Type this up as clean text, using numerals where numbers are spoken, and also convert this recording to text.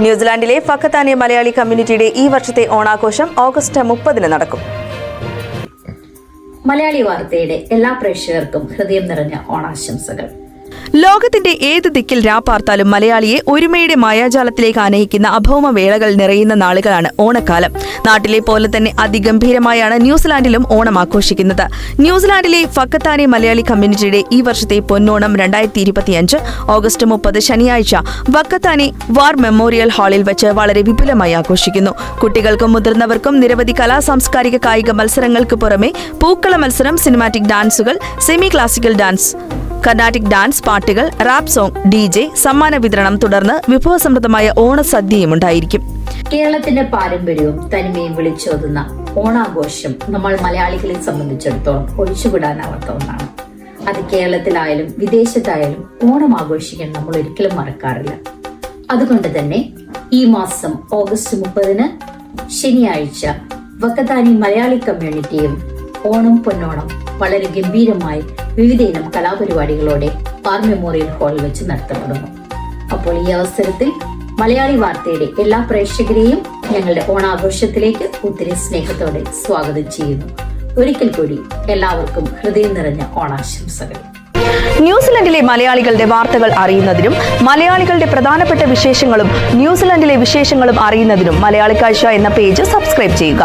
ന്യൂസിലാൻഡിലെ ഫക്കത്താനെ മലയാളി കമ്മ്യൂണിറ്റിയുടെ ഈ വർഷത്തെ ഓണാഘോഷം ഓഗസ്റ്റ് 30 നടക്കും. മലയാളി വാർത്തയുടെ എല്ലാ പ്രേക്ഷകർക്കും ഹൃദയം നിറഞ്ഞ ഓണാശംസകൾ. ലോകത്തിന്റെ ഏത് ദിക്കിൽ രാപ്പാർത്താലും മലയാളിയെ ഒരുമയുടെ മായാജാലത്തിലേക്ക് ആനയിക്കുന്ന അഭൗമ വേളകൾ നിറയുന്ന നാളുകളാണ് ഓണക്കാലം. നാട്ടിലെ പോലെ തന്നെ അതിഗംഭീരമായാണ് ന്യൂസിലാൻഡിലും ഓണം ആഘോഷിക്കുന്നത്. ന്യൂസിലാൻഡിലെ ഫക്കത്താനെ മലയാളി കമ്മ്യൂണിറ്റിയുടെ ഈ വർഷത്തെ പൊന്നോണം 2025 ഓഗസ്റ്റ് 30 ശനിയാഴ്ച വക്കത്താനെ വാർ മെമ്മോറിയൽ ഹാളിൽ വെച്ച് വളരെ വിപുലമായി ആഘോഷിക്കുന്നു. കുട്ടികൾക്കും മുതിർന്നവർക്കും നിരവധി സാംസ്കാരിക കായിക മത്സരങ്ങൾക്ക് പുറമെ പൂക്കള മത്സരം, സിനിമാറ്റിക് ഡാൻസുകൾ, semi classical dance, Carnatic dance, പാട്ടുകൾ, റാപ്പ് സോങ്, DJ, സമ്മാന വിതരണം, തുടർന്ന് വിഭവസമൃദ്ധമായ ഓണസദ്യയും ഉണ്ടായിരിക്കും. കേരളത്തിന്റെ പാരമ്പര്യവും തനിമയും വിളിച്ചോതുന്ന ഓണാഘോഷം നമ്മൾ മലയാളികളെ സംബന്ധിച്ചിടത്തോളം ഒഴിച്ചുകൂടാനാവാത്ത ഒന്നാണ്. അത് കേരളത്തിലായാലും വിദേശത്തായാലും ഓണം ആഘോഷിക്കാൻ നമ്മൾ ഒരിക്കലും മറക്കാറില്ല. അതുകൊണ്ട് തന്നെ ഈ മാസം ഓഗസ്റ്റ് 30 ശനിയാഴ്ച വക്കത്താനി മലയാളി കമ്മ്യൂണിറ്റിയും ഓണം പൊന്നോണം വളരെ ഗംഭീരമായി വിവിധ ഇനം കലാപരിപാടികളോടെ വാർ മെമ്മോറിയൽ ഹാളിൽ വെച്ച് നടത്തപ്പെടുന്നു. അപ്പോൾ ഈ അവസരത്തിൽ മലയാളി വാർത്തയുടെ എല്ലാ പ്രേക്ഷകരെയും ഞങ്ങളുടെ ഓണാഘോഷത്തിലേക്ക് ഒത്തിരി സ്നേഹത്തോടെ സ്വാഗതം ചെയ്യുന്നു. ഒരിക്കൽ കൂടി എല്ലാവർക്കും ഹൃദയം നിറഞ്ഞ ഓണാശംസകൾ. ന്യൂസിലൻഡിലെ മലയാളികളുടെ വാർത്തകൾ അറിയുന്നതിനും മലയാളികളുടെ പ്രധാനപ്പെട്ട വിശേഷങ്ങളും ന്യൂസിലൻഡിലെ വിശേഷങ്ങളും അറിയുന്നതിനും മലയാളി കാഴ്ച എന്ന പേജ് സബ്സ്ക്രൈബ് ചെയ്യുക.